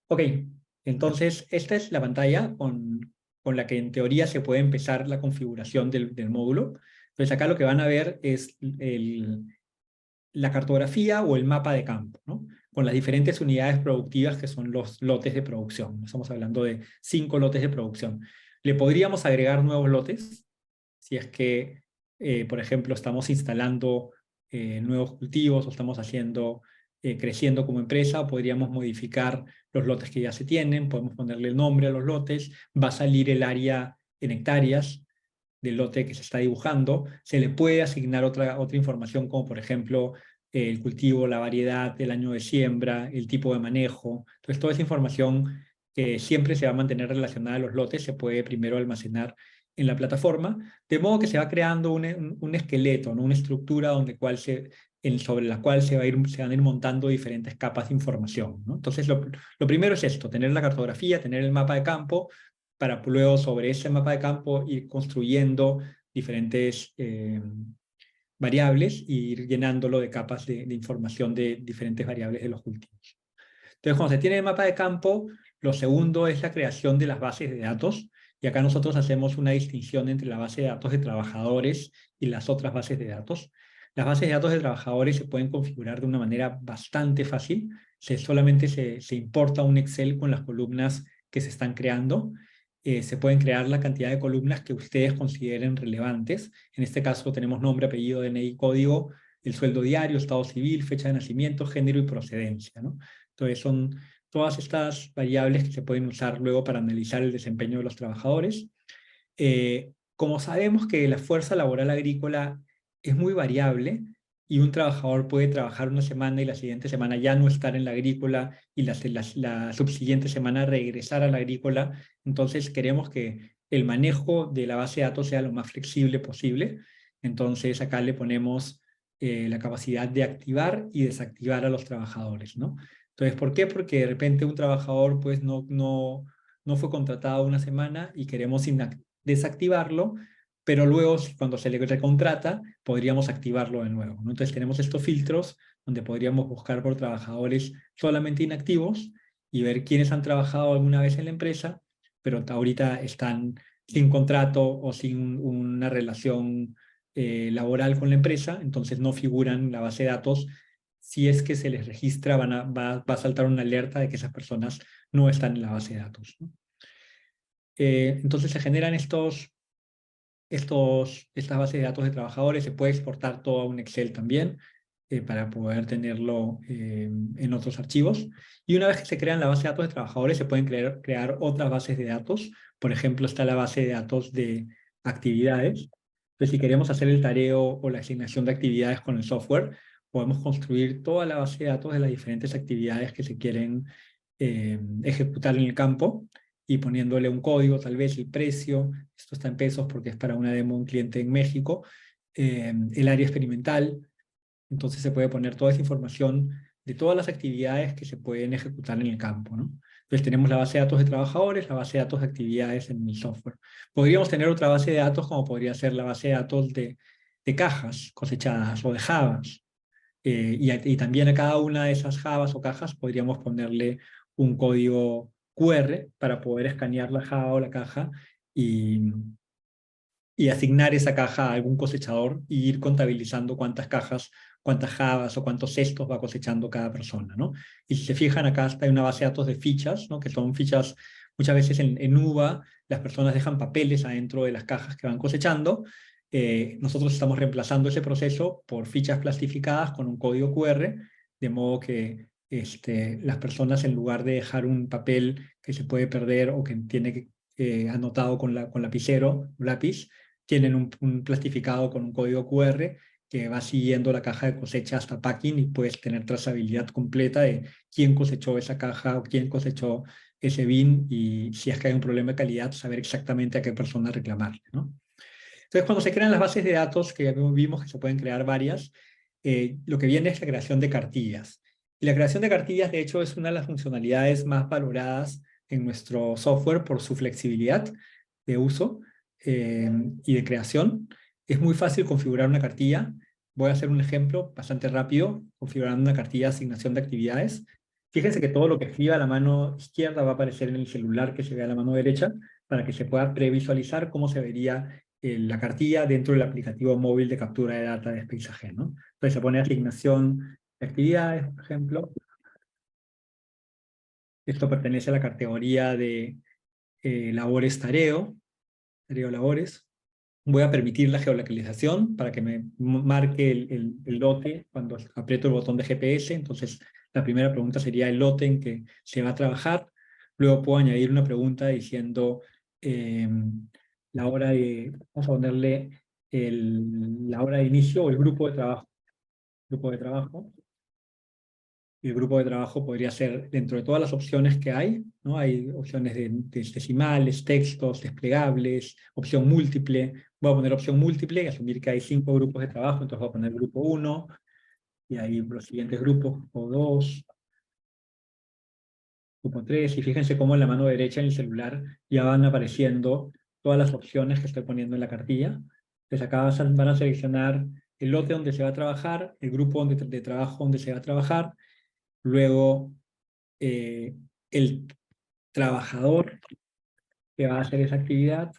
Ok, entonces esta es la pantalla con la que en teoría se puede empezar la configuración del módulo. Entonces acá lo que van a ver es la cartografía o el mapa de campo, ¿no? Con las diferentes unidades productivas que son los lotes de producción. Estamos hablando de 5 lotes de producción. Le podríamos agregar nuevos lotes si es que, por ejemplo, estamos instalando nuevos cultivos o estamos creciendo como empresa. Podríamos modificar los lotes que ya se tienen, podemos ponerle el nombre a los lotes, va a salir el área en hectáreas del lote que se está dibujando, se le puede asignar otra información como por ejemplo el cultivo, la variedad, el año de siembra, el tipo de manejo. Entonces toda esa información que siempre se va a mantener relacionada a los lotes se puede primero almacenar en la plataforma, de modo que se va creando un esqueleto, ¿no? Una estructura sobre la cual se van a ir montando diferentes capas de información, ¿no? Entonces lo primero es esto, tener la cartografía, tener el mapa de campo, para luego sobre ese mapa de campo ir construyendo diferentes variables e ir llenándolo de capas de información de diferentes variables de los cultivos. Entonces, cuando se tiene el mapa de campo, lo segundo es la creación de las bases de datos. Y acá nosotros hacemos una distinción entre la base de datos de trabajadores y las otras bases de datos. Las bases de datos de trabajadores se pueden configurar de una manera bastante fácil. Solamente se importa un Excel con las columnas que se están creando. Se pueden crear la cantidad de columnas que ustedes consideren relevantes. En este caso tenemos nombre, apellido, DNI, código, el sueldo diario, estado civil, fecha de nacimiento, género y procedencia, ¿no? Entonces son todas estas variables que se pueden usar luego para analizar el desempeño de los trabajadores. Como sabemos que la fuerza laboral agrícola es muy variable y un trabajador puede trabajar una semana y la siguiente semana ya no estar en la agrícola y la subsiguiente semana regresar a la agrícola, entonces queremos que el manejo de la base de datos sea lo más flexible posible. Entonces acá le ponemos la capacidad de activar y desactivar a los trabajadores, ¿no? Entonces, ¿por qué? Porque de repente un trabajador pues no fue contratado una semana y queremos desactivarlo, pero luego cuando se le recontrata podríamos activarlo de nuevo, ¿no? Entonces tenemos estos filtros donde podríamos buscar por trabajadores solamente inactivos y ver quiénes han trabajado alguna vez en la empresa, pero ahorita están sin contrato o sin una relación laboral con la empresa, entonces no figuran en la base de datos. Si es que se les registra, va a saltar una alerta de que esas personas no están en la base de datos, ¿no? Entonces se generan estas bases de datos de trabajadores, se puede exportar todo a un Excel también para poder tenerlo en otros archivos. Y una vez que se crean la base de datos de trabajadores, se pueden crear otras bases de datos. Por ejemplo, está la base de datos de actividades. Entonces, si queremos hacer el tareo o la asignación de actividades con el software, podemos construir toda la base de datos de las diferentes actividades que se quieren ejecutar en el campo y poniéndole un código, tal vez el precio, esto está en pesos porque es para una demo un cliente en México, el área experimental, entonces se puede poner toda esa información de todas las actividades que se pueden ejecutar en el campo, ¿no? Entonces tenemos la base de datos de trabajadores, la base de datos de actividades en el software. Podríamos tener otra base de datos como podría ser la base de datos de cajas cosechadas o de jabas. Y también a cada una de esas jabas o cajas podríamos ponerle un código QR para poder escanear la jaba o la caja y, y asignar esa caja a algún cosechador y ir contabilizando cuántas cajas, cuántas jabas o cuántos cestos va cosechando cada persona, ¿no? Y si se fijan, acá hay una base de datos de fichas, ¿no? Que son fichas, muchas veces en UVA, las personas dejan papeles adentro de las cajas que van cosechando. Nosotros estamos reemplazando ese proceso por fichas plastificadas con un código QR, de modo que las personas, en lugar de dejar un papel que se puede perder o que tiene que anotado con lapicero, un lápiz, tienen un plastificado con un código QR que va siguiendo la caja de cosecha hasta packing y puedes tener trazabilidad completa de quién cosechó esa caja o quién cosechó ese bin y si es que hay un problema de calidad, saber exactamente a qué persona reclamarle, ¿no? Entonces, cuando se crean las bases de datos, que ya vimos que se pueden crear varias, lo que viene es la creación de cartillas. Y la creación de cartillas, de hecho, es una de las funcionalidades más valoradas en nuestro software por su flexibilidad de uso y de creación. Es muy fácil configurar una cartilla. Voy a hacer un ejemplo bastante rápido, configurando una cartilla de asignación de actividades. Fíjense que todo lo que escriba a la mano izquierda va a aparecer en el celular que se ve a la mano derecha para que se pueda previsualizar cómo se vería la cartilla dentro del aplicativo móvil de captura de data de Spacegen, ¿no? Entonces se pone asignación de actividades, por ejemplo. Esto pertenece a la categoría de labores tareo labores. Voy a permitir la geolocalización para que me marque el lote cuando aprieto el botón de GPS. Entonces, la primera pregunta sería el lote en que se va a trabajar. Luego puedo añadir una pregunta diciendo la hora de, vamos a ponerle la hora de inicio o el grupo de trabajo. Grupo de trabajo. Y el grupo de trabajo podría ser dentro de todas las opciones que hay, ¿no? Hay opciones de decimales, textos, desplegables, opción múltiple. Voy a poner opción múltiple y asumir que hay 5 grupos de trabajo, entonces voy a poner grupo 1, y ahí los siguientes grupos, grupo 2, grupo 3, y fíjense cómo en la mano derecha en el celular ya van apareciendo todas las opciones que estoy poniendo en la cartilla. Entonces acá van a seleccionar el lote donde se va a trabajar, el grupo de trabajo donde se va a trabajar, luego el trabajador que va a hacer esa actividad,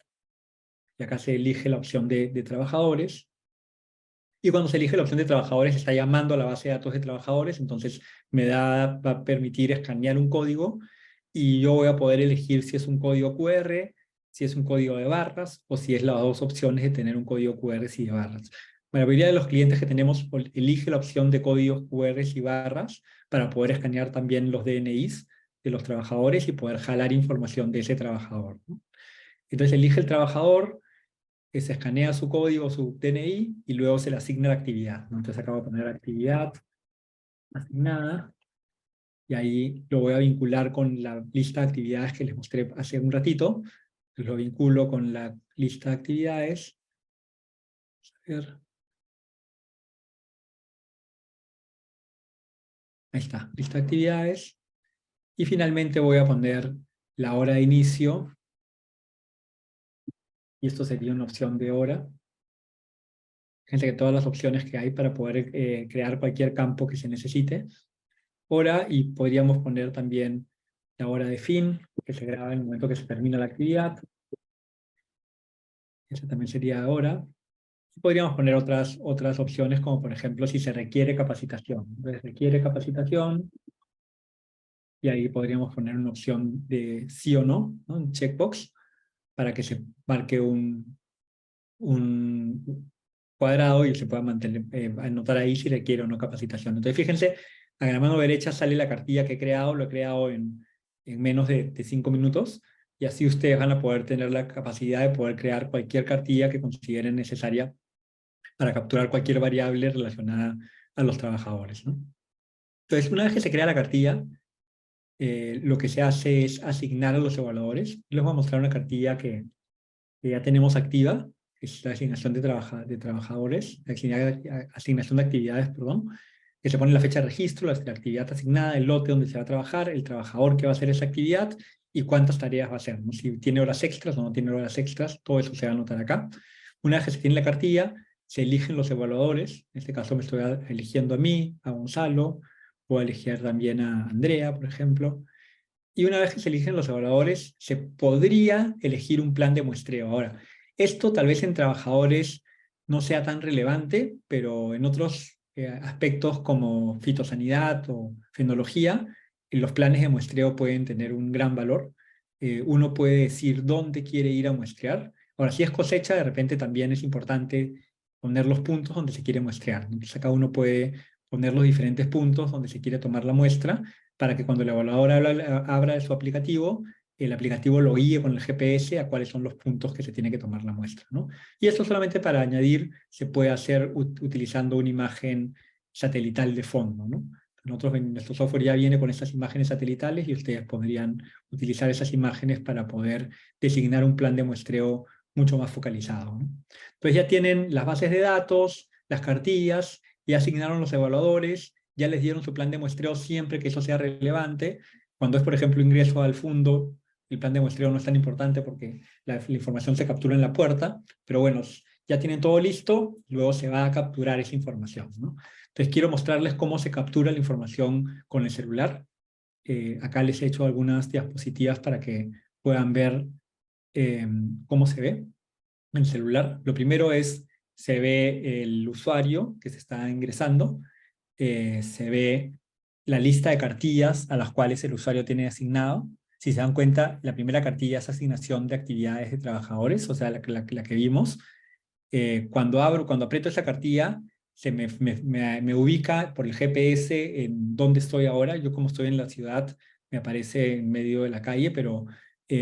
y acá se elige la opción de trabajadores, y cuando se elige la opción de trabajadores está llamando a la base de datos de trabajadores, entonces va a permitir escanear un código, y yo voy a poder elegir si es un código QR, si es un código de barras, o si es las dos opciones de tener un código QR y de barras. La mayoría de los clientes que tenemos elige la opción de códigos QR y barras para poder escanear también los DNIs de los trabajadores y poder jalar información de ese trabajador, ¿no? Entonces elige el trabajador, que se escanea su código, su DNI, y luego se le asigna la actividad, ¿no? Entonces acá voy a poner actividad asignada, y ahí lo voy a vincular con la lista de actividades que les mostré hace un ratito. Entonces lo vinculo con la lista de actividades. A ver. Ahí está, lista de actividades. Y finalmente voy a poner la hora de inicio, y esto sería una opción de hora. Fíjense que todas las opciones que hay para poder crear cualquier campo que se necesite. Hora, y podríamos poner también la hora de fin, que se graba en el momento que se termina la actividad. Esa también sería hora. Y podríamos poner otras opciones, como por ejemplo si se requiere capacitación. Entonces requiere capacitación, y ahí podríamos poner una opción de sí o no, ¿no? Un checkbox, para que se marque un cuadrado y se pueda mantener, anotar ahí si requiere o no capacitación. Entonces fíjense, a la mano derecha sale la cartilla que he creado, lo he creado en menos de 5 minutos, y así ustedes van a poder tener la capacidad de poder crear cualquier cartilla que consideren necesaria para capturar cualquier variable relacionada a los trabajadores, ¿no? Entonces, una vez que se crea la cartilla, lo que se hace es asignar a los evaluadores. Les voy a mostrar una cartilla que ya tenemos activa, que es la asignación de trabajadores, asignación de actividades, perdón, que se pone la fecha de registro, la actividad asignada, el lote donde se va a trabajar, el trabajador que va a hacer esa actividad y cuántas tareas va a hacer, ¿no? Si tiene horas extras o no tiene horas extras, todo eso se va a anotar acá. Una vez que se tiene la cartilla, se eligen los evaluadores. En este caso me estoy eligiendo a mí, a Gonzalo, puedo elegir también a Andrea, por ejemplo. Y una vez que se eligen los evaluadores, se podría elegir un plan de muestreo. Ahora, esto tal vez en trabajadores no sea tan relevante, pero en otros aspectos como fitosanidad o fenología, los planes de muestreo pueden tener un gran valor. Uno puede decir dónde quiere ir a muestrear. Ahora, si es cosecha, de repente también es importante poner los puntos donde se quiere muestrear. Entonces acá uno puede poner los diferentes puntos donde se quiere tomar la muestra, para que cuando el evaluador abra de su aplicativo, el aplicativo lo guíe con el GPS a cuáles son los puntos que se tiene que tomar la muestra, ¿no? Y esto solamente para añadir se puede hacer utilizando una imagen satelital de fondo, ¿no? Nuestro software ya viene con estas imágenes satelitales, y ustedes podrían utilizar esas imágenes para poder designar un plan de muestreo mucho más focalizado, ¿no? Entonces ya tienen las bases de datos, las cartillas, ya asignaron los evaluadores, ya les dieron su plan de muestreo siempre que eso sea relevante. Cuando es, por ejemplo, ingreso al fondo, el plan de muestreo no es tan importante porque la información se captura en la puerta, pero bueno, ya tienen todo listo, luego se va a capturar esa información, ¿no? Entonces quiero mostrarles cómo se captura la información con el celular. Acá les he hecho algunas diapositivas para que puedan ver cómo se ve en el celular. Lo primero es, se ve el usuario que se está ingresando, se ve la lista de cartillas a las cuales el usuario tiene asignado. Si se dan cuenta, la primera cartilla es asignación de actividades de trabajadores, o sea, la que vimos. Cuando aprieto esa cartilla, me ubica por el GPS en dónde estoy ahora. Yo como estoy en la ciudad, me aparece en medio de la calle, pero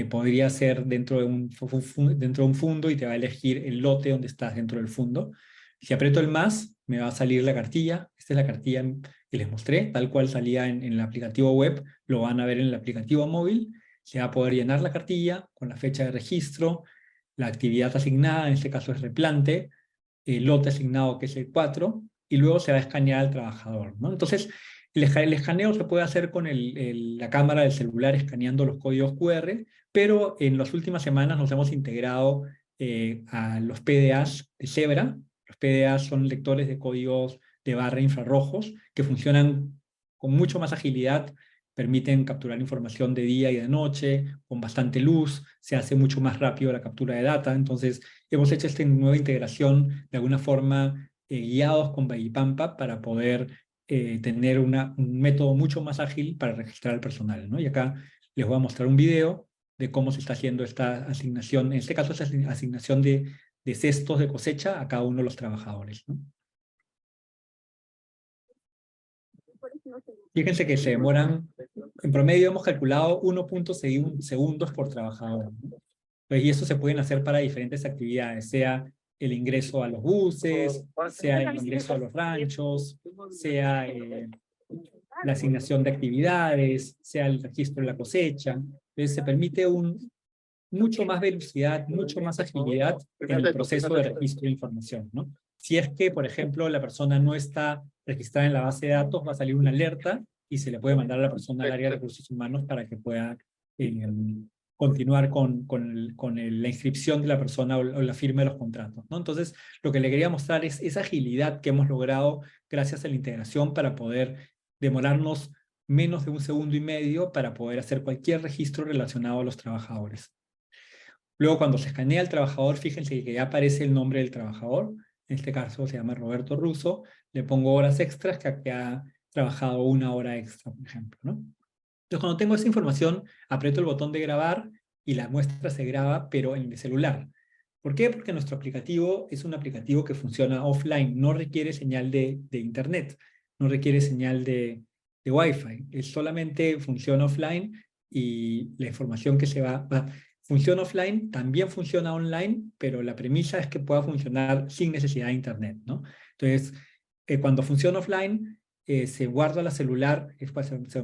podría ser dentro de dentro de un fundo y te va a elegir el lote donde estás dentro del fundo. Si aprieto el más, me va a salir la cartilla. Esta es la cartilla que les mostré, tal cual salía en el aplicativo web, lo van a ver en el aplicativo móvil. Se va a poder llenar la cartilla con la fecha de registro, la actividad asignada, en este caso es replante, el lote asignado que es el 4, y luego se va a escanear al trabajador, ¿no? Entonces, el escaneo se puede hacer con la cámara del celular escaneando los códigos QR, pero en las últimas semanas nos hemos integrado a los PDAs de Zebra. Los PDAs son lectores de códigos de barra infrarrojos que funcionan con mucho más agilidad, permiten capturar información de día y de noche, con bastante luz, se hace mucho más rápido la captura de data. Entonces, hemos hecho esta nueva integración de alguna forma guiados con Bahipampa para poder tener un método mucho más ágil para registrar al personal, ¿no? Y acá les voy a mostrar un video de cómo se está haciendo esta asignación, en este caso es asignación de cestos de cosecha a cada uno de los trabajadores, ¿no? Fíjense que se demoran, en promedio hemos calculado 1.6 segundos por trabajador, ¿no? Pues, y eso se pueden hacer para diferentes actividades, sea el ingreso a los buses, sea el ingreso a los ranchos, sea la asignación de actividades, sea el registro de la cosecha. Entonces se permite mucho más velocidad, mucho más agilidad en el proceso de registro de información, ¿no? Si es que, por ejemplo, la persona no está registrada en la base de datos, va a salir una alerta y se le puede mandar a la persona al área de recursos humanos para que pueda continuar con la inscripción de la persona o la firma de los contratos, ¿no? Entonces, lo que le quería mostrar es esa agilidad que hemos logrado gracias a la integración para poder demorarnos menos de 1,5 segundos para poder hacer cualquier registro relacionado a los trabajadores. Luego, cuando se escanea el trabajador, fíjense que ya aparece el nombre del trabajador. En este caso se llama Roberto Russo. Le pongo horas extras que ha trabajado 1 hora extra, por ejemplo, ¿no? Entonces, cuando tengo esa información, aprieto el botón de grabar y la muestra se graba, pero en el celular. ¿Por qué? Porque nuestro aplicativo es un aplicativo que funciona offline, no requiere señal de internet, no requiere señal de Wi-Fi, solamente funciona offline y la información que se funciona offline, también funciona online, pero la premisa es que pueda funcionar sin necesidad de internet, ¿no? Entonces, cuando funciona offline, se guarda la celular,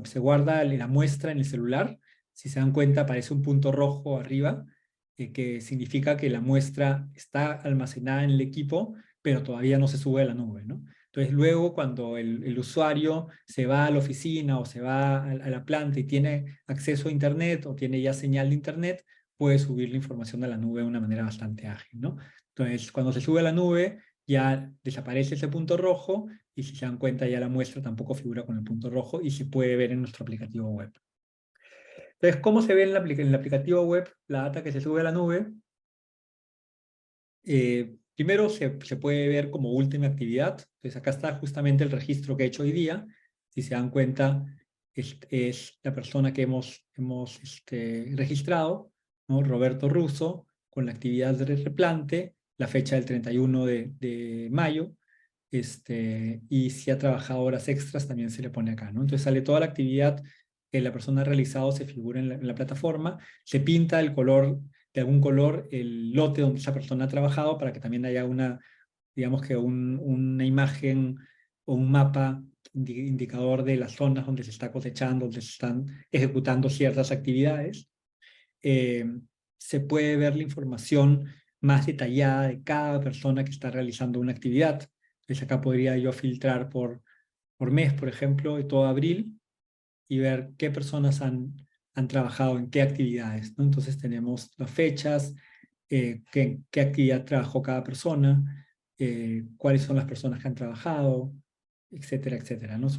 se guarda la muestra en el celular. Si se dan cuenta, aparece un punto rojo arriba, que significa que la muestra está almacenada en el equipo, pero todavía no se sube a la nube, ¿no? Entonces luego cuando el usuario se va a la oficina o se va a la planta y tiene acceso a internet o tiene ya señal de internet, puede subir la información a la nube de una manera bastante ágil, ¿no? Entonces cuando se sube a la nube ya desaparece ese punto rojo y si se dan cuenta ya la muestra tampoco figura con el punto rojo y se puede ver en nuestro aplicativo web. Entonces, ¿cómo se ve en el aplicativo web la data que se sube a la nube? Primero se puede ver como última actividad. Entonces acá está justamente el registro que he hecho hoy día. Si se dan cuenta, es la persona que hemos registrado, ¿no? Roberto Russo, con la actividad de replante, la fecha del 31 de mayo, y si ha trabajado horas extras también se le pone acá, ¿no? Entonces sale toda la actividad que la persona ha realizado, se figura en la plataforma, se pinta el color, de algún color, el lote donde esa persona ha trabajado para que también haya digamos que una imagen o un mapa indicador de las zonas donde se está cosechando, donde se están ejecutando ciertas actividades. Eh, Se puede ver la información más detallada de cada persona que está realizando una actividad. Entonces acá podría yo filtrar por mes, por ejemplo, de todo abril, y ver qué personas han trabajado en qué actividades, ¿no? Entonces tenemos las fechas, qué actividad trabajó cada persona, cuáles son las personas que han trabajado, etcétera, etcétera, ¿no?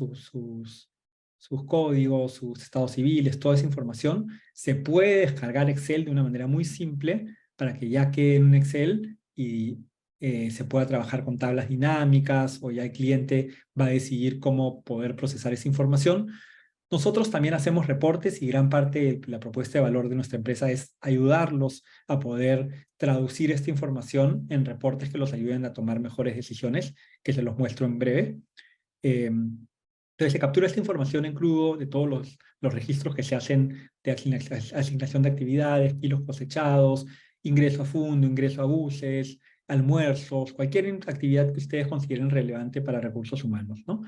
sus códigos, sus estados civiles, toda esa información, se puede descargar Excel de una manera muy simple para que ya quede en un Excel y se pueda trabajar con tablas dinámicas, o ya el cliente va a decidir cómo poder procesar esa información. Nosotros también hacemos reportes y gran parte de la propuesta de valor de nuestra empresa es ayudarlos a poder traducir esta información en reportes que los ayuden a tomar mejores decisiones, que se los muestro en breve. Entonces se captura esta información en crudo de todos los registros que se hacen de asignación de actividades, kilos cosechados, ingreso a fondo, ingreso a buses, almuerzos, cualquier actividad que ustedes consideren relevante para recursos humanos, ¿no?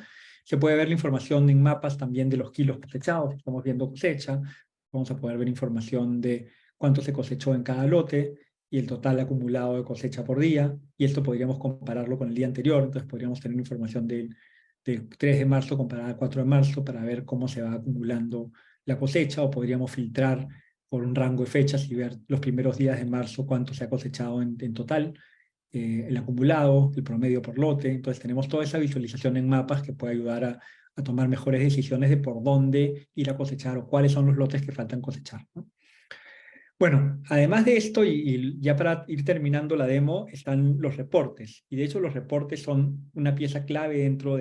Se puede ver la información en mapas también de los kilos cosechados, estamos viendo cosecha, vamos a poder ver información de cuánto se cosechó en cada lote y el total acumulado de cosecha por día, y esto podríamos compararlo con el día anterior, entonces podríamos tener información del 3 de marzo comparada al 4 de marzo para ver cómo se va acumulando la cosecha, o podríamos filtrar por un rango de fechas y ver los primeros días de marzo cuánto se ha cosechado en total, el acumulado, el promedio por lote. Entonces tenemos toda esa visualización en mapas que puede ayudar a tomar mejores decisiones de por dónde ir a cosechar o cuáles son los lotes que faltan cosechar, ¿no? Bueno, además de esto, y ya para ir terminando la demo, están los reportes. Y de hecho los reportes son una pieza clave dentro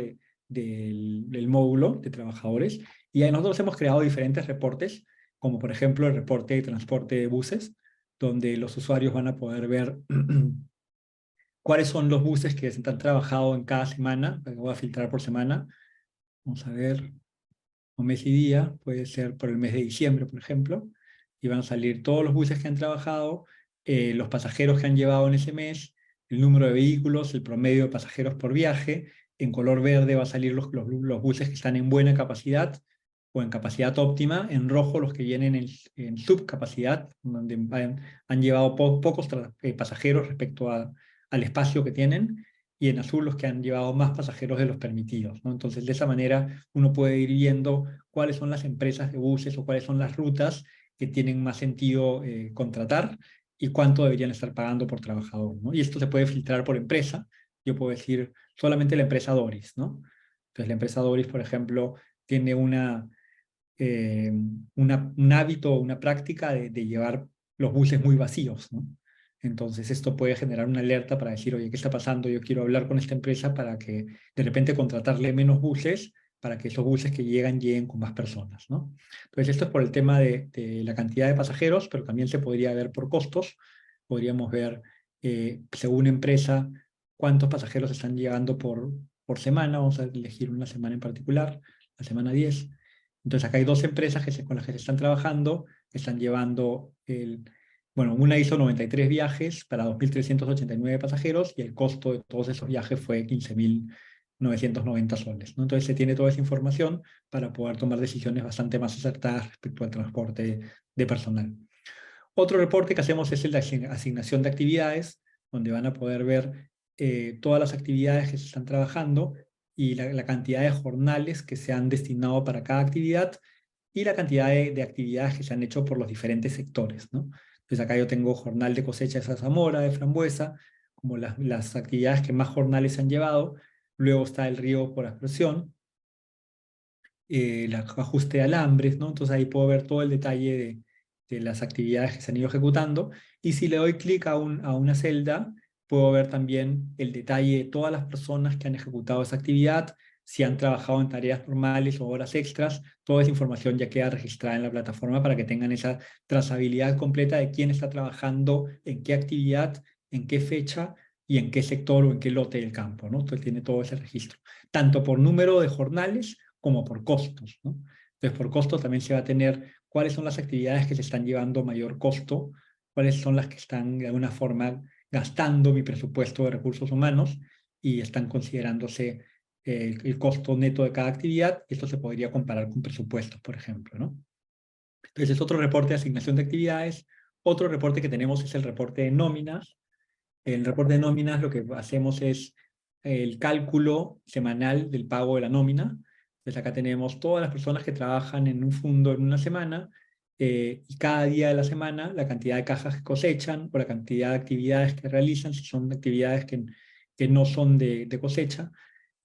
del módulo de trabajadores. Y ahí nosotros hemos creado diferentes reportes, como por ejemplo el reporte de transporte de buses, donde los usuarios van a poder ver cuáles son los buses que se han trabajado en cada semana. Voy a filtrar por semana. Vamos a ver, o mes y día, puede ser por el mes de diciembre, por ejemplo, y van a salir todos los buses que han trabajado, los pasajeros que han llevado en ese mes, el número de vehículos, el promedio de pasajeros por viaje. En color verde va a salir los buses que están en buena capacidad o en capacidad óptima, en rojo los que vienen en subcapacidad, donde han llevado pocos pasajeros respecto al espacio que tienen, y en azul los que han llevado más pasajeros de los permitidos, ¿no? Entonces, de esa manera uno puede ir viendo cuáles son las empresas de buses o cuáles son las rutas que tienen más sentido contratar y cuánto deberían estar pagando por trabajador, ¿no? Y esto se puede filtrar por empresa. Yo puedo decir solamente la empresa Doris, ¿no? Entonces, la empresa Doris, por ejemplo, tiene un hábito, una práctica de llevar los buses muy vacíos, ¿no? Entonces esto puede generar una alerta para decir, oye, ¿qué está pasando? Yo quiero hablar con esta empresa para que de repente contratarle menos buses, para que esos buses que lleguen con más personas, ¿no? Entonces esto es por el tema de la cantidad de pasajeros, pero también se podría ver por costos. Podríamos ver, según empresa, cuántos pasajeros están llegando por semana. Vamos a elegir una semana en particular, la semana 10. Entonces acá hay dos empresas con las que se están trabajando, que están llevando bueno, una hizo 93 viajes para 2.389 pasajeros y el costo de todos esos viajes fue 15.990 soles, ¿no? Entonces se tiene toda esa información para poder tomar decisiones bastante más acertadas respecto al transporte de personal. Otro reporte que hacemos es el de asignación de actividades, donde van a poder ver todas las actividades que se están trabajando y la cantidad de jornales que se han destinado para cada actividad y la cantidad de actividades que se han hecho por los diferentes sectores, ¿no? Entonces acá yo tengo jornal de cosecha de zarzamora, de frambuesa, como las actividades que más jornales han llevado. Luego está el riego por aspersión, el ajuste de alambres, ¿no? Entonces ahí puedo ver todo el detalle de las actividades que se han ido ejecutando. Y si le doy clic a una celda, puedo ver también el detalle de todas las personas que han ejecutado esa actividad, si han trabajado en tareas normales o horas extras. Toda esa información ya queda registrada en la plataforma para que tengan esa trazabilidad completa de quién está trabajando, en qué actividad, en qué fecha y en qué sector o en qué lote del campo, ¿no? Entonces tiene todo ese registro, tanto por número de jornales como por costos, ¿no? Entonces, por costos también se va a tener cuáles son las actividades que se están llevando mayor costo, cuáles son las que están de alguna forma gastando mi presupuesto de recursos humanos y están considerándose el costo neto de cada actividad. Esto se podría comparar con presupuestos, por ejemplo, ¿no? Entonces, es otro reporte de asignación de actividades. Otro reporte que tenemos es el reporte de nóminas. El reporte de nóminas lo que hacemos es el cálculo semanal del pago de la nómina. Entonces acá tenemos todas las personas que trabajan en un fondo en una semana, y cada día de la semana la cantidad de cajas que cosechan o la cantidad de actividades que realizan, si son actividades que no son de cosecha.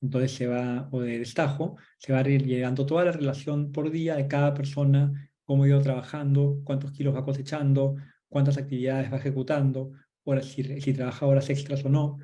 entonces o de destajo, se va llegando toda la relación por día de cada persona, cómo ha ido trabajando, cuántos kilos va cosechando, cuántas actividades va ejecutando, horas, si trabaja horas extras o no,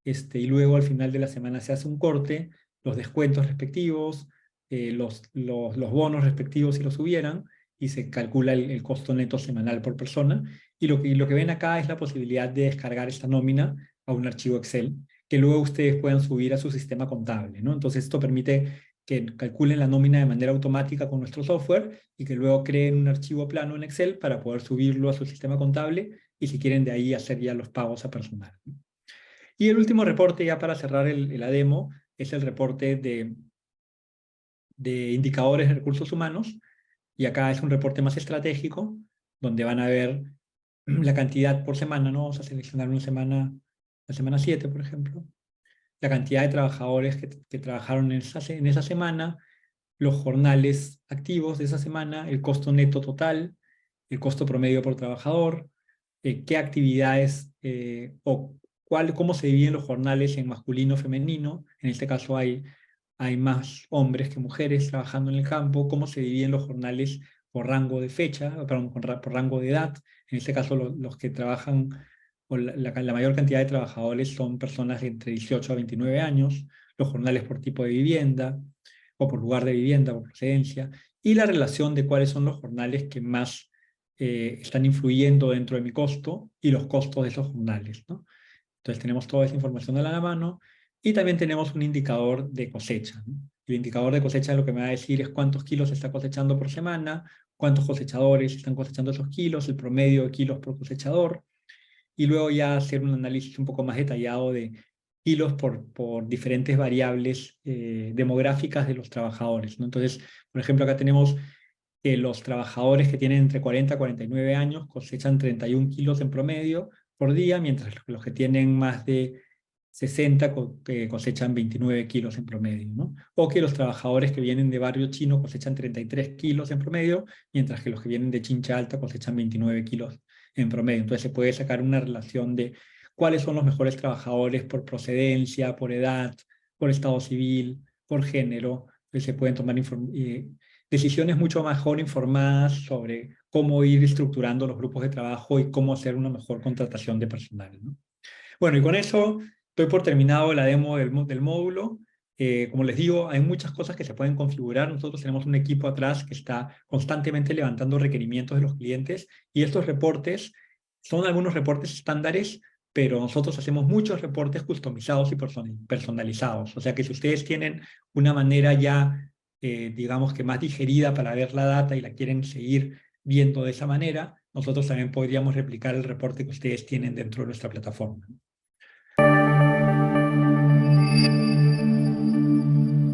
y luego al final de la semana se hace un corte, los descuentos respectivos, los bonos respectivos si los hubieran, y se calcula el costo neto semanal por persona, y lo que ven acá es la posibilidad de descargar esta nómina a un archivo Excel, que luego ustedes puedan subir a su sistema contable, ¿no? Entonces esto permite que calculen la nómina de manera automática con nuestro software y que luego creen un archivo plano en Excel para poder subirlo a su sistema contable y si quieren de ahí hacer ya los pagos a personal, ¿no? Y el último reporte ya para cerrar la demo es el reporte de indicadores de recursos humanos, y acá es un reporte más estratégico donde van a ver la cantidad por semana, ¿no? Vamos a seleccionar una semana, la semana 7, por ejemplo, la cantidad de trabajadores que trabajaron en esa semana, los jornales activos de esa semana, el costo neto total, el costo promedio por trabajador, qué actividades cómo se dividen los jornales en masculino, femenino. En este caso hay más hombres que mujeres trabajando en el campo, cómo se dividen los jornales por rango de fecha, perdón, por rango de edad. En este caso los que trabajan, o la mayor cantidad de trabajadores son personas de entre 18 a 29 años, los jornales por tipo de vivienda, o por lugar de vivienda, por procedencia, y la relación de cuáles son los jornales que más están influyendo dentro de mi costo y los costos de esos jornales, ¿no? Entonces tenemos toda esa información a la mano y también tenemos un indicador de cosecha, ¿no? El indicador de cosecha lo que me va a decir es cuántos kilos se está cosechando por semana, cuántos cosechadores están cosechando esos kilos, el promedio de kilos por cosechador, y luego ya hacer un análisis un poco más detallado de kilos por diferentes variables demográficas de los trabajadores, ¿no? Entonces, por ejemplo, acá tenemos que los trabajadores que tienen entre 40 y 49 años cosechan 31 kilos en promedio por día, mientras los que tienen más de 60 cosechan 29 kilos en promedio, ¿no? O que los trabajadores que vienen de barrio chino cosechan 33 kilos en promedio, mientras que los que vienen de Chincha Alta cosechan 29 kilos en promedio. Entonces se puede sacar una relación de cuáles son los mejores trabajadores por procedencia, por edad, por estado civil, por género. Entonces se pueden tomar decisiones mucho mejor informadas sobre cómo ir estructurando los grupos de trabajo y cómo hacer una mejor contratación de personal, ¿no? Bueno, y con eso doy por terminado la demo del módulo. Como les digo, hay muchas cosas que se pueden configurar. Nosotros tenemos un equipo atrás que está constantemente levantando requerimientos de los clientes, y estos reportes son algunos reportes estándares, pero nosotros hacemos muchos reportes customizados y personalizados. O sea que si ustedes tienen una manera ya, digamos que más digerida para ver la data y la quieren seguir viendo de esa manera, nosotros también podríamos replicar el reporte que ustedes tienen dentro de nuestra plataforma.